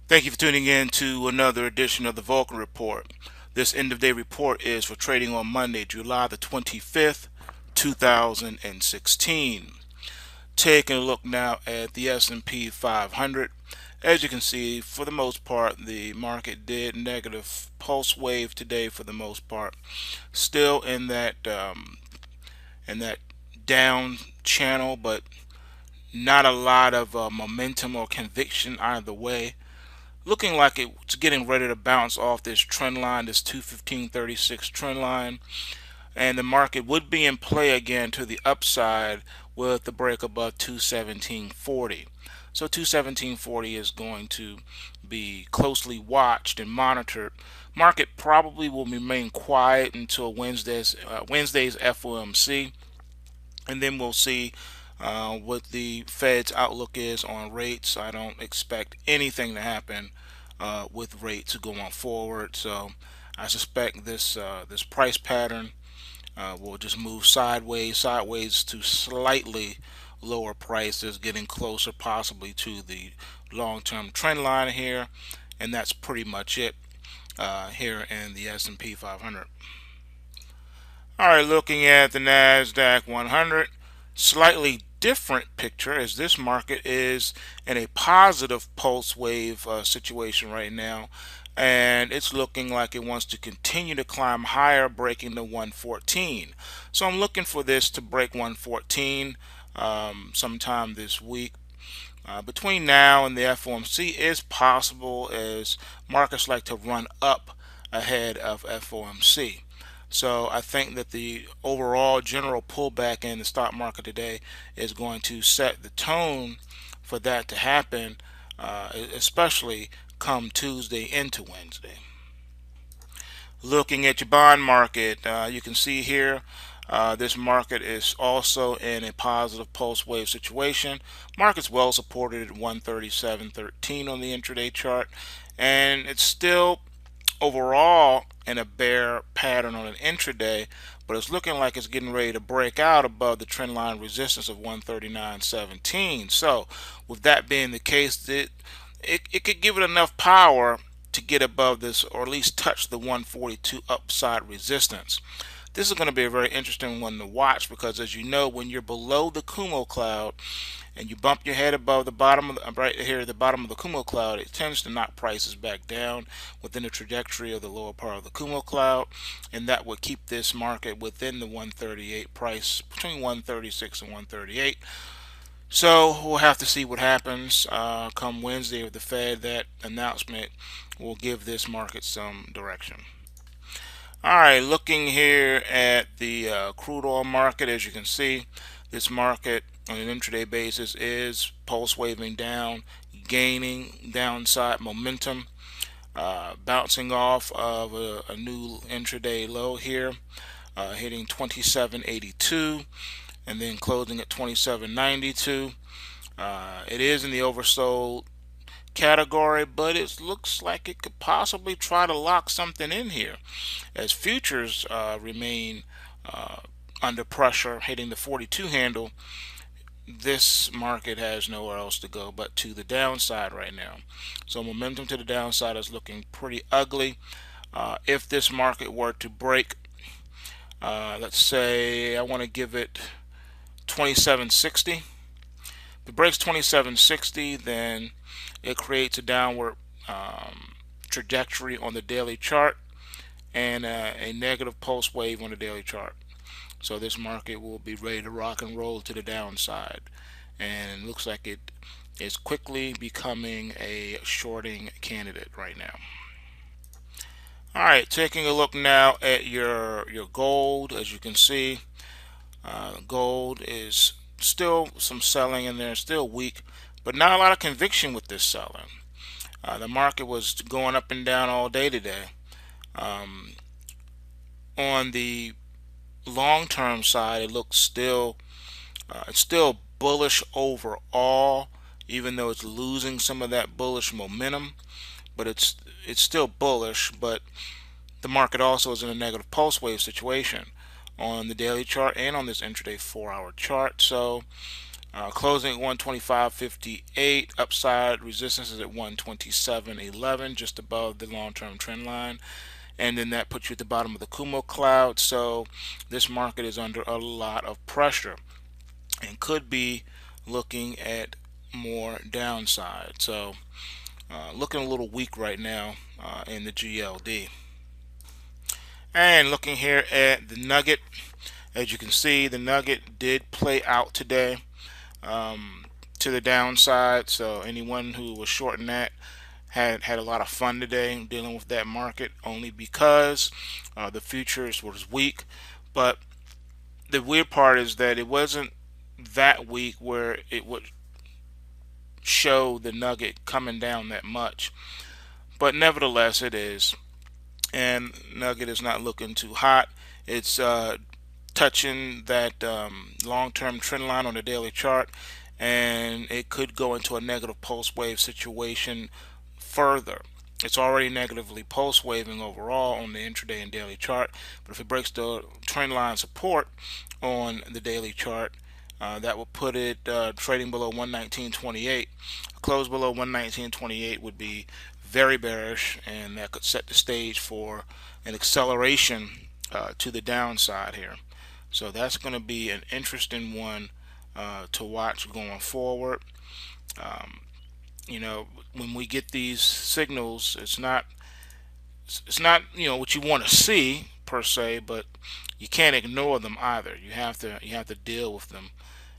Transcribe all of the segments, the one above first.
Thank you for tuning in to another edition of the Vulcan Report. This end of day report is for trading on Monday, July the 25th, 2016. Taking a look now at the S&P 500. As you can see, for the most part, the market did negative pulse wave today for the most part. Still in that down channel, but not a lot of momentum or conviction either way. Looking like it's getting ready to bounce off this trend line, this 215.36 trend line, and the market would be in play again to the upside with the break above 217.40. So 217.40 is going to be closely watched and monitored. Market probably will remain quiet until Wednesday's FOMC, and then we'll see what the Fed's outlook is on rates. I don't expect anything to happen with rates going forward, so I suspect this price pattern will just move sideways to slightly lower prices, getting closer possibly to the long-term trend line here, and that's pretty much it here in the S&P 500. All right, looking at the NASDAQ 100, slightly different picture as this market is in a positive pulse wave situation right now, and it's looking like it wants to continue to climb higher, breaking the 114. So I'm looking for this to break 114 sometime this week. Between now and the FOMC is possible, as markets like to run up ahead of FOMC. So I think that the overall general pullback in the stock market today is going to set the tone for that to happen, especially come Tuesday into Wednesday. Looking at your bond market, you can see here this market is also in a positive pulse wave situation. Market's well supported at 137.13 on the intraday chart, and it's still overall in a bear pattern on an intraday, but it's looking like it's getting ready to break out above the trendline resistance of 139.17. So with that being the case, it could give it enough power to get above this, or at least touch the 142 upside resistance. This is going to be a very interesting one to watch, because as you know, when you're below the Kumo cloud and you bump your head above the bottom of right here at the bottom of the Kumo cloud, it tends to knock prices back down within the trajectory of the lower part of the Kumo cloud, and that would keep this market within the 138 price, between 136 and 138. So we'll have to see what happens come Wednesday with the Fed. That announcement will give this market some direction. All right, looking here at the crude oil market, as you can see, this market on an intraday basis is pulse waving down, gaining downside momentum, bouncing off of a new intraday low here, hitting 27.82 and then closing at 27.92. It is in the oversold category, but it looks like it could possibly try to lock something in here as futures remain under pressure, hitting the 42 handle. This market has nowhere else to go but to the downside right now. So momentum to the downside is looking pretty ugly. If this market were to break, let's say I want to give it 2760. If it breaks 2760, then it creates a downward trajectory on the daily chart and a negative pulse wave on the daily chart. So this market will be ready to rock and roll to the downside, and it looks like it is quickly becoming a shorting candidate right now. All right, taking a look now at your gold. As you can see, gold is still some selling in there, still weak, but not a lot of conviction with this selling. The market was going up and down all day today. On the long-term side, it looks it's still bullish overall, even though it's losing some of that bullish momentum. But it's still bullish. But the market also is in a negative pulse wave situation on the daily chart and on this intraday 4-hour chart. So Closing at 125.58. Upside resistance is at 127.11, just above the long-term trend line. And then that puts you at the bottom of the Kumo cloud. So this market is under a lot of pressure and could be looking at more downside. So looking a little weak right now in the GLD. And looking here at the Nugget, as you can see, the Nugget did play out today to the downside. So anyone who was shorting that had a lot of fun today dealing with that market, only because the futures was weak. But the weird part is that it wasn't that weak where it would show the Nugget coming down that much. But nevertheless, it is. And Nugget is not looking too hot. It's touching that long-term trend line on the daily chart, and it could go into a negative pulse wave situation further. It's already negatively pulse waving overall on the intraday and daily chart, but if it breaks the trend line support on the daily chart, that will put it trading below 119.28. A close below 119.28 would be very bearish, and that could set the stage for an acceleration to the downside here. So that's going to be an interesting one to watch going forward. You know, when we get these signals, it's not what you want to see per se, but you can't ignore them either. You have to deal with them.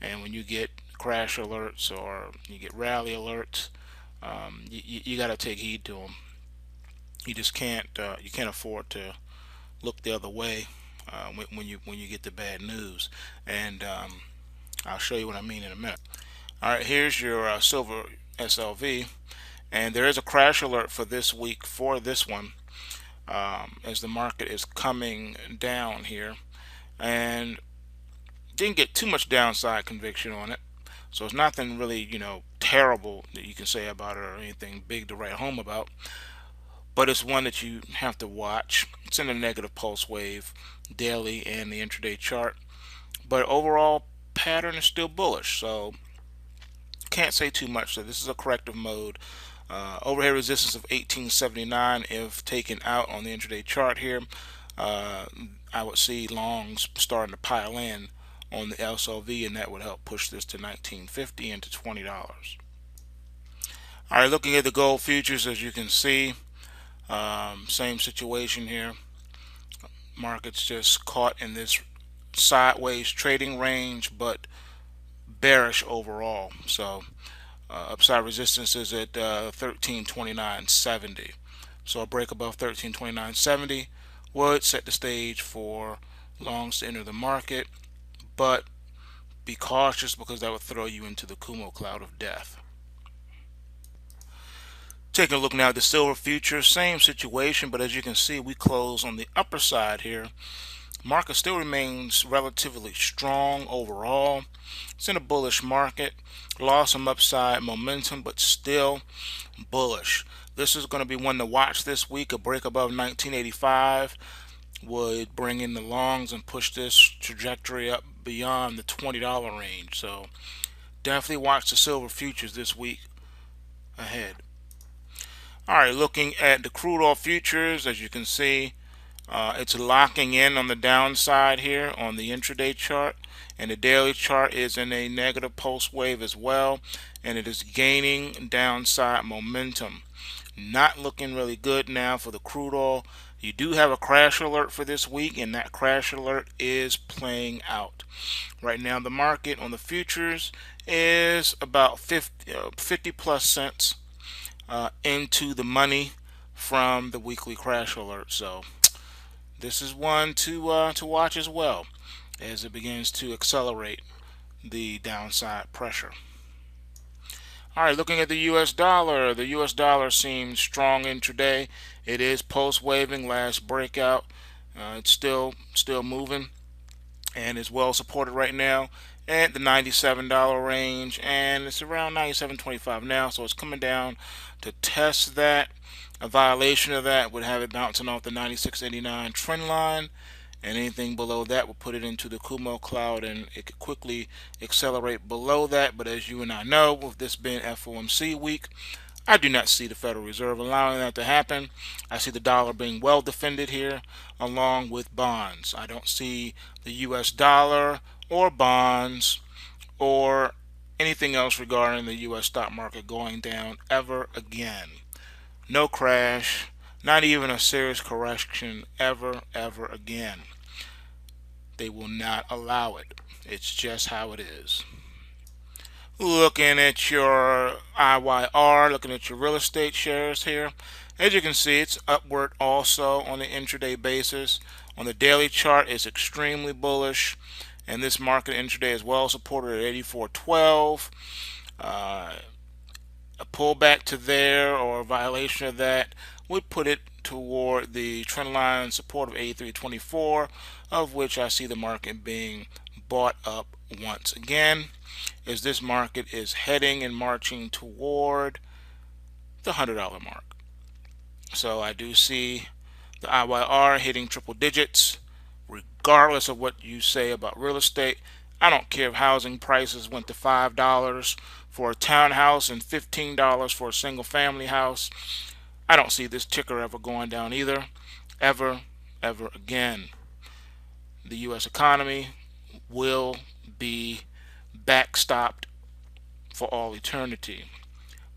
And when you get crash alerts or you get rally alerts, you got to take heed to them. You just can't afford to look the other way when you get the bad news. And I'll show you what I mean in a minute. All right, here's your silver SLV, and there is a crash alert for this week for this one, as the market is coming down here, and didn't get too much downside conviction on it. So it's nothing really, terrible that you can say about it or anything big to write home about. But it's one that you have to watch. It's in a negative pulse wave daily and the intraday chart. But overall pattern is still bullish. So can't say too much. So this is a corrective mode. Overhead resistance of 1879 if taken out on the intraday chart here. I would see longs starting to pile in on the SLV, and that would help push this to 19.50 into $20. All right, looking at the gold futures, as you can see, same situation here. Market's just caught in this sideways trading range, but bearish overall. So upside resistance is at 1329.70. So a break above 1329.70 would set the stage for longs to enter the market, but be cautious because that would throw you into the Kumo cloud of death. Taking a look now at the silver futures, same situation, but as you can see, we close on the upper side here. Market still remains relatively strong overall. It's in a bullish market. Lost some upside momentum, but still bullish. This is going to be one to watch this week. A break above 1985 would bring in the longs and push this trajectory up beyond the $20 range. So definitely watch the silver futures this week ahead. All right, looking at the crude oil futures, as you can see, it's locking in on the downside here on the intraday chart, and the daily chart is in a negative pulse wave as well, and it is gaining downside momentum. Not looking really good now for the crude oil. You do have a crash alert for this week, and that crash alert is playing out. Right now the market on the futures is about 50 plus cents into the money from the weekly crash alert. So this is one to watch as well as it begins to accelerate the downside pressure. All right, looking at the U.S. dollar, the U.S. dollar seems strong intraday. It is post waving last breakout. It's still moving and is well supported right now at the $97 range, and it's around 97.25 now. So it's coming down to test that. A violation of that would have it bouncing off the 96.89 trend line, and anything below that will put it into the Kumo cloud, and it could quickly accelerate below that. But as you and I know, with this being FOMC week, I do not see the Federal Reserve allowing that to happen. I see the dollar being well defended here along with bonds. I don't see the US dollar or bonds or anything else regarding the US stock market going down ever again. No crash, not even a serious correction ever again. They will not allow it. It's just how it is. Looking at your IYR, looking at your real estate shares here. As you can see, it's upward also on the intraday basis. On the daily chart, it's extremely bullish, and this market intraday is well supported at 84.12. A pullback to there or a violation of that would put it toward the trend line support of 83.24, of which I see the market being bought up once again, as this market is heading and marching toward the $100 mark. So I do see the IYR hitting triple digits, regardless of what you say about real estate. I don't care if housing prices went to $5 for a townhouse and $15 for a single family house. I don't see this ticker ever going down either, ever again. The U.S. economy will be backstopped for all eternity.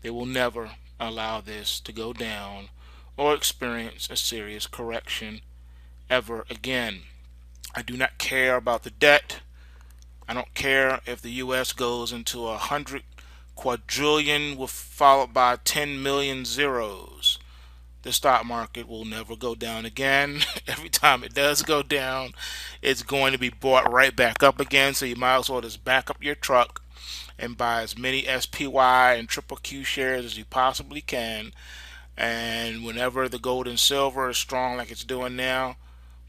They will never allow this to go down or experience a serious correction ever again. I do not care about the debt. I don't care if the U.S. goes into 100 quadrillion followed by 10 million zeros. The stock market will never go down again. Every time it does go down, it's going to be bought right back up again. So you might as well just back up your truck and buy as many SPY and triple Q shares as you possibly can. And whenever the gold and silver is strong like it's doing now,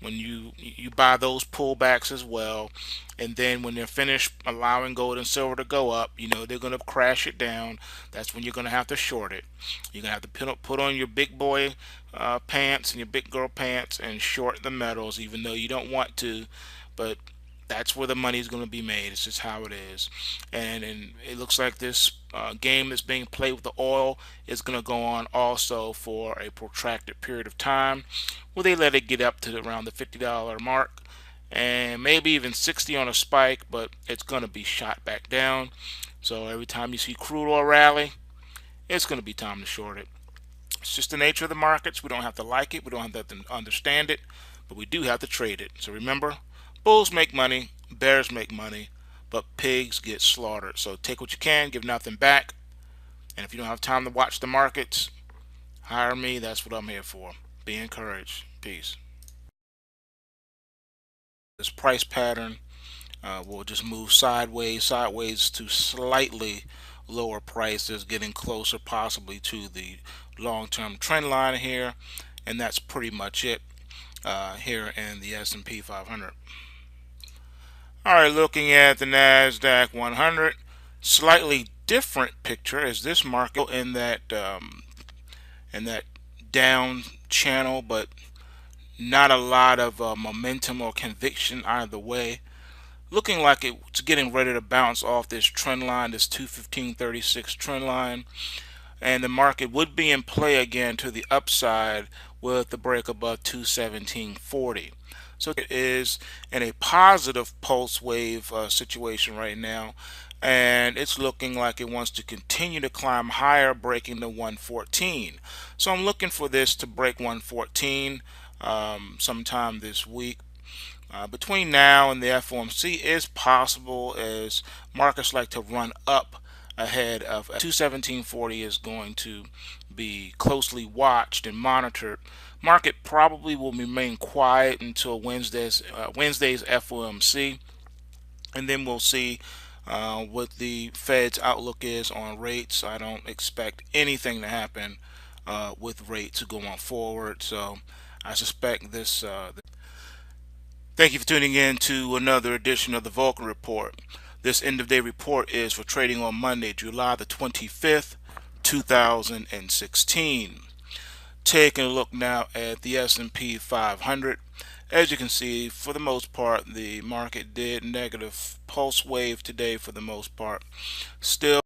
when you buy those pullbacks as well, and then when they're finished allowing gold and silver to go up, you know they're going to crash it down. That's when you're going to have to short it. You're going to have to put on your big boy pants and your big girl pants and short the metals, even though you don't want to, but that's where the money is going to be made. It's just how it is. And it looks like this game that's being played with the oil is going to go on also for a protracted period of time, where they let it get up to around the $50 mark and maybe even 60 on a spike, but it's going to be shot back down. So every time you see crude oil rally, it's going to be time to short it. It's just the nature of the markets. We don't have to like it. We don't have to understand it, but we do have to trade it. So remember, bulls make money, bears make money, but pigs get slaughtered. So take what you can, give nothing back. And if you don't have time to watch the markets, hire me. That's what I'm here for. Be encouraged. Peace. This price pattern will just move sideways to slightly lower prices, getting closer possibly to the long-term trend line here, and that's pretty much it here in the S&P 500. Alright, looking at the NASDAQ 100, slightly different picture as this market in that down channel, but not a lot of momentum or conviction either way. Looking like it's getting ready to bounce off this trend line, this 215.36 trend line, and the market would be in play again to the upside with the break above 217.40. So it is in a positive pulse wave situation right now, and it's looking like it wants to continue to climb higher, breaking the 114. So I'm looking for this to break 114 sometime this week. Between now and the FOMC is possible, as markets like to run up ahead of 217.40 is going to be closely watched and monitored. Market probably will remain quiet until Wednesday's FOMC, and then we'll see what the Fed's outlook is on rates. I don't expect anything to happen with rates going forward, so I suspect this. Thank you for tuning in to another edition of the Vulcan Report. This end of day report is for trading on Monday, July the 25th, 2016. Taking a look now at the S&P 500. As you can see, for the most part, the market did negative pulse wave today for the most part. Still